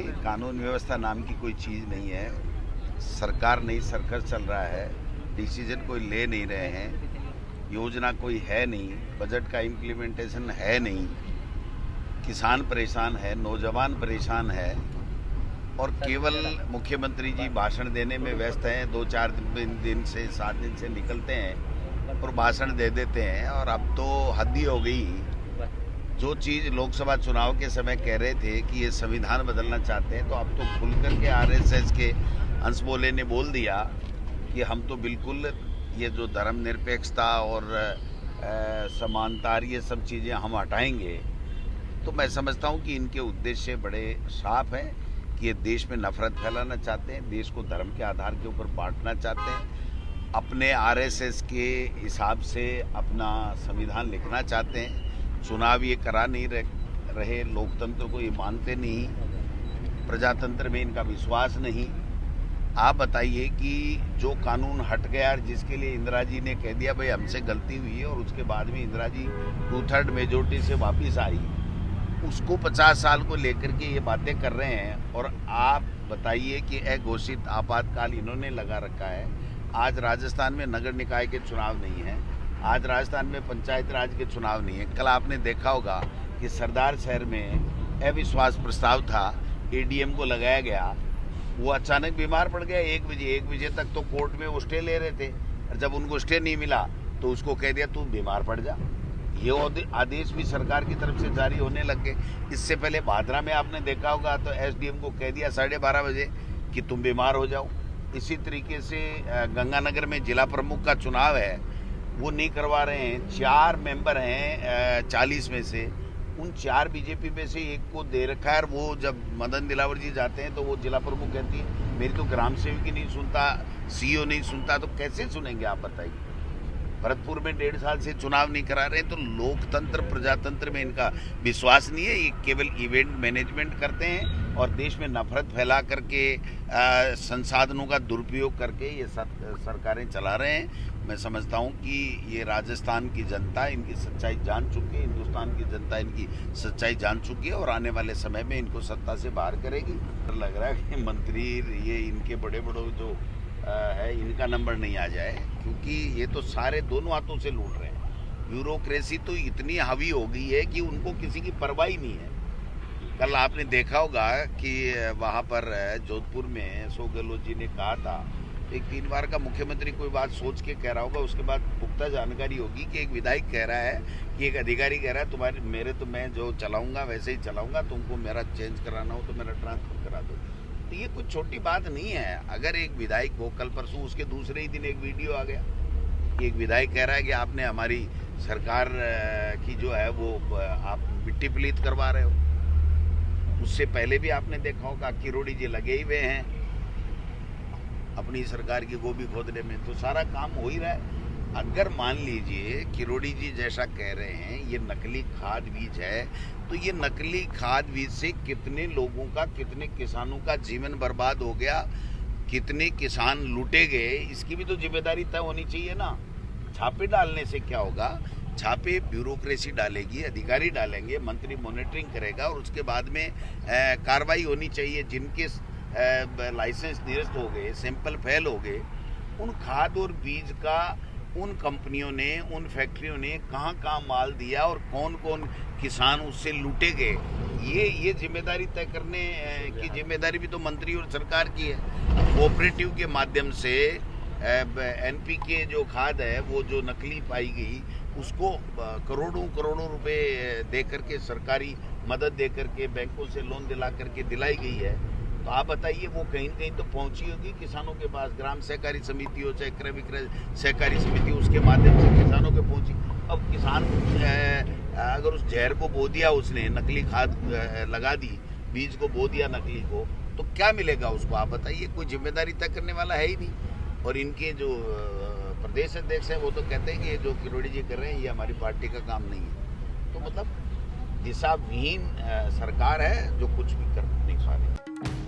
देखिए, कानून व्यवस्था नाम की कोई चीज़ नहीं है। सरकार नहीं, सर्कस चल रहा है। डिसीजन कोई ले नहीं रहे हैं। योजना कोई है नहीं। बजट का इम्प्लीमेंटेशन है नहीं। किसान परेशान है, नौजवान परेशान है और केवल मुख्यमंत्री जी भाषण देने में व्यस्त हैं। 2-4 दिन से 7 दिन से निकलते हैं और भाषण दे देते हैं। और अब तो हद ही हो गई। जो चीज़ लोकसभा चुनाव के समय कह रहे थे कि ये संविधान बदलना चाहते हैं, तो अब तो खुल करके आरएसएस के हंस बोले ने बोल दिया कि हम तो बिल्कुल ये जो धर्मनिरपेक्षता और समानता ये सब चीज़ें हम हटाएंगे। तो मैं समझता हूँ कि इनके उद्देश्य बड़े साफ हैं कि ये देश में नफरत फैलाना चाहते हैं, देश को धर्म के आधार के ऊपर बांटना चाहते हैं, अपने आरएसएस के हिसाब से अपना संविधान लिखना चाहते हैं। चुनाव ये करा नहीं रहे, लोकतंत्र को ये मानते नहीं, प्रजातंत्र में इनका विश्वास नहीं। आप बताइए कि जो कानून हट गया, जिसके लिए इंदिरा जी ने कह दिया भाई हमसे गलती हुई है, और उसके बाद में इंदिरा जी 2/3 मेजोरिटी से वापस आई, उसको 50 साल को लेकर के ये बातें कर रहे हैं। और आप बताइए कि अघोषित आपातकाल इन्होंने लगा रखा है। आज राजस्थान में नगर निकाय के चुनाव नहीं है, आज राजस्थान में पंचायत राज के चुनाव नहीं है। कल आपने देखा होगा कि सरदार शहर में अविश्वास प्रस्ताव था, एडीएम को लगाया गया, वो अचानक बीमार पड़ गया। 1 बजे तक तो कोर्ट में वो स्टे ले रहे थे, और जब उनको स्टे नहीं मिला तो उसको कह दिया तू बीमार पड़ जा। ये आदेश भी सरकार की तरफ से जारी होने लग गए। इससे पहले भादरा में आपने देखा होगा तो एसडीएम को कह दिया 12:30 बजे कि तुम बीमार हो जाओ। इसी तरीके से गंगानगर में जिला प्रमुख का चुनाव है, वो नहीं करवा रहे हैं। 4 मेंबर हैं 40 में से, उन 4 बीजेपी में से एक को दे रखा है। और वो जब मदन दिलावर जी जाते हैं तो वो जिला प्रमुख कहती है मेरी तो ग्राम सेवक ही नहीं सुनता, सीईओ नहीं सुनता, तो कैसे सुनेंगे आप बताइए। भरतपुर में 1.5 साल से चुनाव नहीं करा रहे, तो लोकतंत्र प्रजातंत्र में इनका विश्वास नहीं है। ये केवल इवेंट मैनेजमेंट करते हैं और देश में नफरत फैला करके संसाधनों का दुरुपयोग करके ये सरकारें चला रहे हैं। मैं समझता हूँ कि ये राजस्थान की जनता इनकी सच्चाई जान चुकी है, हिंदुस्तान की जनता इनकी सच्चाई जान चुकी है और आने वाले समय में इनको सत्ता से बाहर करेगी। लग रहा है कि मंत्री ये इनके बड़े बड़े जो है इनका नंबर नहीं आ जाए, क्योंकि ये तो सारे दोनों हाथों से लूट रहे हैं। ब्यूरोक्रेसी तो इतनी हावी हो गई है कि उनको किसी की परवाह ही नहीं है। कल आपने देखा होगा कि वहाँ पर जोधपुर में अशोक गहलोत जी ने कहा था, एक 3 बार का मुख्यमंत्री कोई बात सोच के कह रहा होगा, उसके बाद पुख्ता जानकारी होगी कि एक विधायक कह रहा है कि एक अधिकारी कह रहा है तुम्हारे मेरे तो मैं जो चलाऊंगा वैसे ही चलाऊंगा, तुमको मेरा चेंज कराना हो तो मेरा ट्रांसफर करा दो। तो ये कुछ छोटी बात नहीं है। अगर एक विधायक को कल परसों उसके दूसरे ही दिन एक वीडियो आ गया कि एक विधायक कह रहा है कि आपने हमारी सरकार की जो है वो आप मिट्टी पलीत करवा रहे हो। उससे पहले भी आपने देखा होगा किरोड़ी जी लगे ही हुए हैं अपनी सरकार की गोभी खोदने में, तो सारा काम हो ही रहा है। अगर मान लीजिए किरोड़ी जी जैसा कह रहे हैं ये नकली खाद बीज है, तो ये नकली खाद बीज से कितने लोगों का, कितने किसानों का जीवन बर्बाद हो गया, कितने किसान लूटे गए, इसकी भी तो जिम्मेदारी तय होनी चाहिए ना। छापे डालने से क्या होगा? छापे ब्यूरोक्रेसी डालेगी, अधिकारी डालेंगे, मंत्री मॉनिटरिंग करेगा और उसके बाद में कार्रवाई होनी चाहिए। जिनके लाइसेंस निरस्त हो गए, सैंपल फेल हो गए, उन खाद और बीज का उन कंपनियों ने, उन फैक्ट्रियों ने कहाँ कहाँ माल दिया और कौन कौन किसान उससे लूटे गए, ये जिम्मेदारी तय करने की जिम्मेदारी भी तो मंत्री और सरकार की है। कोऑपरेटिव के माध्यम से एनपीके जो खाद है वो जो नकली पाई गई, उसको करोड़ों करोड़ों रुपए दे करके, सरकारी मदद दे करके, बैंकों से लोन दिला करके दिलाई गई है। तो आप बताइए वो कहीं न कहीं तो पहुंची होगी किसानों के पास। ग्राम सहकारी समिति हो चाहे क्रय विक्रय सहकारी समिति, उसके माध्यम से किसानों के पहुंची। अब किसान अगर उस जहर को बो दिया, उसने नकली खाद लगा दी, बीज को बो दिया नकली को, तो क्या मिलेगा उसको? आप बताइए। कोई जिम्मेदारी तय करने वाला है ही नहीं। और इनके जो प्रदेश अध्यक्ष है वो तो कहते हैं कि जो किरोड़ी जी कर रहे हैं ये हमारी पार्टी का काम नहीं है। तो मतलब दिशा विहीन सरकार है जो कुछ भी कर नहीं पा रही।